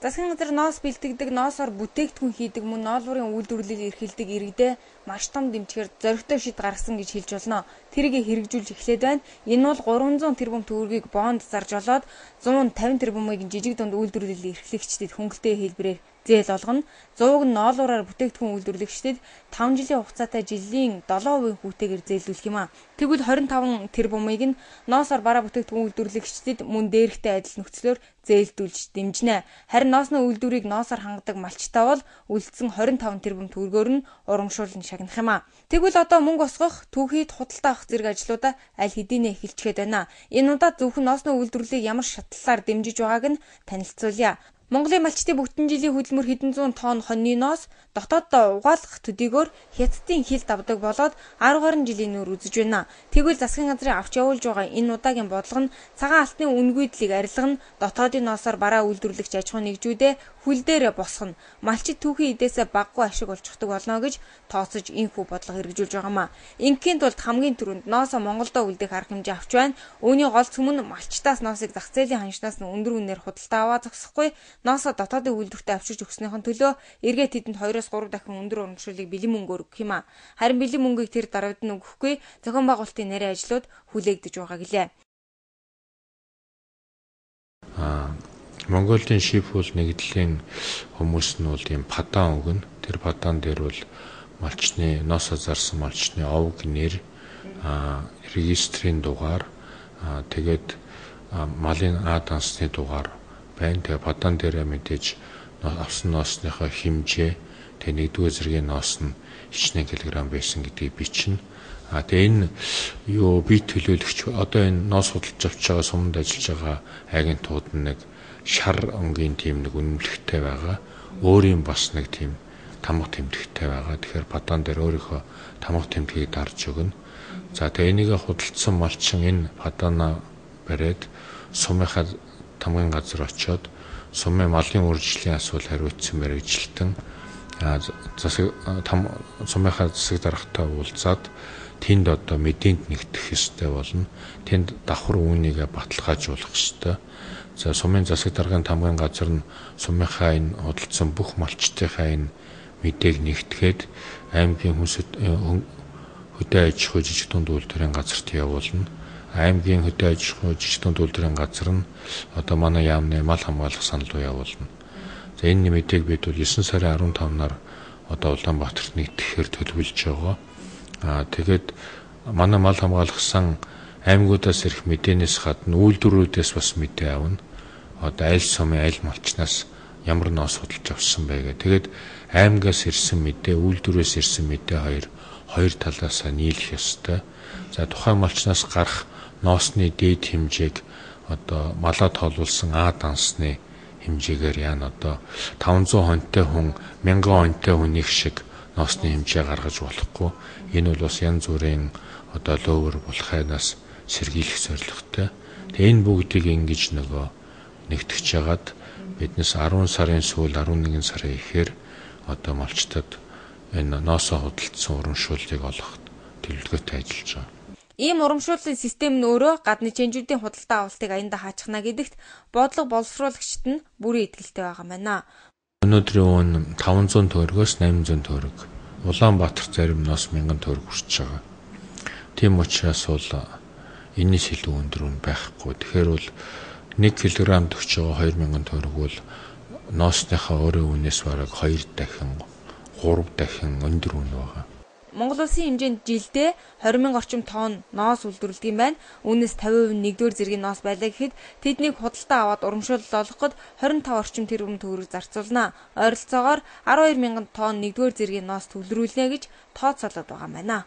Засгийн газар ноос бэлтгэдэг, ноосоор бүтээгдэхүүн хийдэг мөн ноолуурын үйлдвэрлэлийг эрхэлдэг иргэдээ маш том дэмжигээр зоригтой шийд гаргасан гэж хэлж болно. Тэрийг хэрэгжүүлж эхлээд байна. Энэ бол 300 тэрбум төгрөгийг бонд зарж олоод 150 тэрбумыг жижиг дунд үйлдвэрлэл эрхлэгчдэд хөнгөлтэй хэлбэрээр зээл олгоно. 100-г нь ноолуураар бүтээгдэхүүн үйлдвэрлэгчдэд 5 жилийн хугацаатай жилийн 7% хүүтэйгээр зээлүүлэх юм а. Тэгвэл 25 тэрбумыг нь ноосоор бараа бүтээгдэхүүн үйлдвэрлэгчдэд мөн дээрхтэй адил нөхцлөөр зээлдүүлж дэмжинэ. Харин ноосны үйлдвэрийг ноосоор хангадаг малчтай бол үлдсэн 25 тэрбум төгрөгөөр нь урамшуулн шагнах юм а. Тэгвэл одоо мөнгө осгох, түүхийд худалдаа авах зэрэг ажлуудаа аль хэдийнэ эхэлчихэд байна. Энэ удаа зөвхөн ноосны үйлдвэрлэлийг ямар шатлалаар дэмжиж байгааг нь танилцуулъя. Монголын малчтын бүтэн жилийн хөдөлмөр хэдэн зуун тонн хоньны ноос дотооддоо угаалгах төдийгөөр хятадын хил давдаг болоод 10 гаруй жилийн нүүр үзэж байна. Тэгвэл засгийн газрын авч явуулж байгаа энэ удаагийн бодлого нь цагаан алтны үнгүйдлийг арилгана, дотоодын ноосоор бараа үйлдвэрлэгч аж ахуй нэгжүүдээ хүл дээр босгоно. Малчит түүхийн эдээсээ баггүй ашиг олчихдаг болно гэж тооцож инхүү бодлого хэрэгжүүлж байгаа юм а. Ингийн тулд хамгийн түрүүнд ноосоо Монголдо үлдээх арга хэмжээ авч байна. Үүний гол цөм нь малчтаас ноосыг зах зээлийн ханшнаас нь өндөр үнээр худалдаа аваа зогсохгүй, ноосоо дотоодын үйлдвэртээ авчирч өгснөхийн төлөө эргээд тэдэнд 2-3 дахин өндөр урамшууллыг бэлэн мөнгөөр өгөх юм а. Харин бэлэн мөнгийг тэр даруйд нь өгөхгүй, зохион байгуулалтын нарийн ажлууд хүлээгдэж байгаа гэлээ. Монголын шипул нэгдлийн хүмүүс нь бол ийм падан өгнө. Тэр падан дээр бол малчны ноосоо зарсан малчны овг нэр, регистрийн дугаар, тэгээд малын дансны дугаар байна. Тэгээ падан дээр мэдээж авсан ноосныхоо хэмжээ, тэгээ нэгдүгээр зэргийн ноос нь хичнээн килограмм байсан гэдгийг бичнэ. Тэгээ энэ бие төлөөлөгч одоо энэ ноос худалдаж авч байгаа суманд ажиллаж байгаа агентууд нэг шар өнгийн тийм нэг үнэмлэхтэй байгаа. Өөрийн бас нэг тийм тамга тэмдэгтэй байгаа. Тэгэхээр падан дээр өөрийнхөө тамга тэмдгийг дарж өгнө. За тэгээ энийг худалдсан малчин энэ паданаа бариад сумынхаа тамгын газар очиод сумын малын үржлийн асуул хариуцсан мэрэгжилтэн сумынхаа засаг даргатай уулзаад тэнд одоо мэдээнд нэгтгэх ёстой болно. Тэнд давхар үүнийг баталгаажуулах ёстой. За сумын засаг даргын тамгын газар нь сумынхаа энэ худалдсан бүх малчтынхаа энэ мэдээг нэгтгээд аймгийн хөдөө аж ахуй жижиг дунд үйлдвэрийн газарт явуулна. Аймгийн хөдөө аж ахуй жижиг дунд үйлдвэрийн газар нь одоо манай яамны мал хамгаалах санал руу явуулна. За энэ мэдээг бид бол 9 сарын 15-наар одоо Улаанбаатарт нэгтгэхээр төлөвлөж байгаа. Тэгээд манай мал хамгаалах сан аймагуудаас ирэх мэдээнээс гадна үйлдвэрүүдээс бас мэдээ авна. Одоо аль сумын аль малчнаас ямар ноос худалдаж авсан бэ гэх. Тэгээд аймагаас ирсэн мэдээ, үйлдвэрээс ирсэн мэдээ хоёр талаасаа нийлэх ёстой. За тухайн малчнаас гарах ноосны дээд хэмжээг одоо малаа тоолуулсан дансны хэмжээгээр яана одоо 500 хонтой хүн 1000 хонтой хүнийх шиг ноосны хэмжээ гаргаж болохгүй. Энэ бол бас янз бүрийн одоо лөөвөр булхайнаас сэргийлэх зорилготой. Тэгээ энэ бүгдийг ингэж нэгтгэж яагаад биднес 10 сарын сүүл 11 сарын ихээр одоо малчтад энэ ноосоо худалдсан урамшууллыг олох төлөвлөгөөтэй ажиллаж байгаа. Ийм урамшууллын систем нь өөрөө гадны чэнжүүдийн худалдаа авалтыг аяндаа хаачхна гэдэгт бодлого боловсруулагчид нь бүрэн итгэлтэй байгаа байна. Өнөөдрийн үн 500 төгрөгөөс 800 төгрөг. Улаанбаатар зарим ноос 1000 төгрөг хүрч байгаа. Тийм учраас бол энэс илүү өндөр үн байхгүй. Тэгэхээр бол 1 кг төгч байгаа 2000 төгрөг бол ноосныхаа өөрийн үнээс бараг 2 дахин 3 дахин өндөр үн байгаа. Монгол улсын хэмжээнд жилдээ 20,000 орчим тонн ноос үйлдвэрлэдэг юм байна. Үүнээс 50% нь нэгдүгээр зэргийн ноос байлаа гэхэд тэднийг худалдаа аваад урамшуулал олгоход 25 орчим тэрбум төгрөг зарцуулна. Ойролцоогоор 12,000 тонн нэгдүгээр зэргийн ноос төвлөрүүлнэ гэж тооцоолоод байгаа юм байна.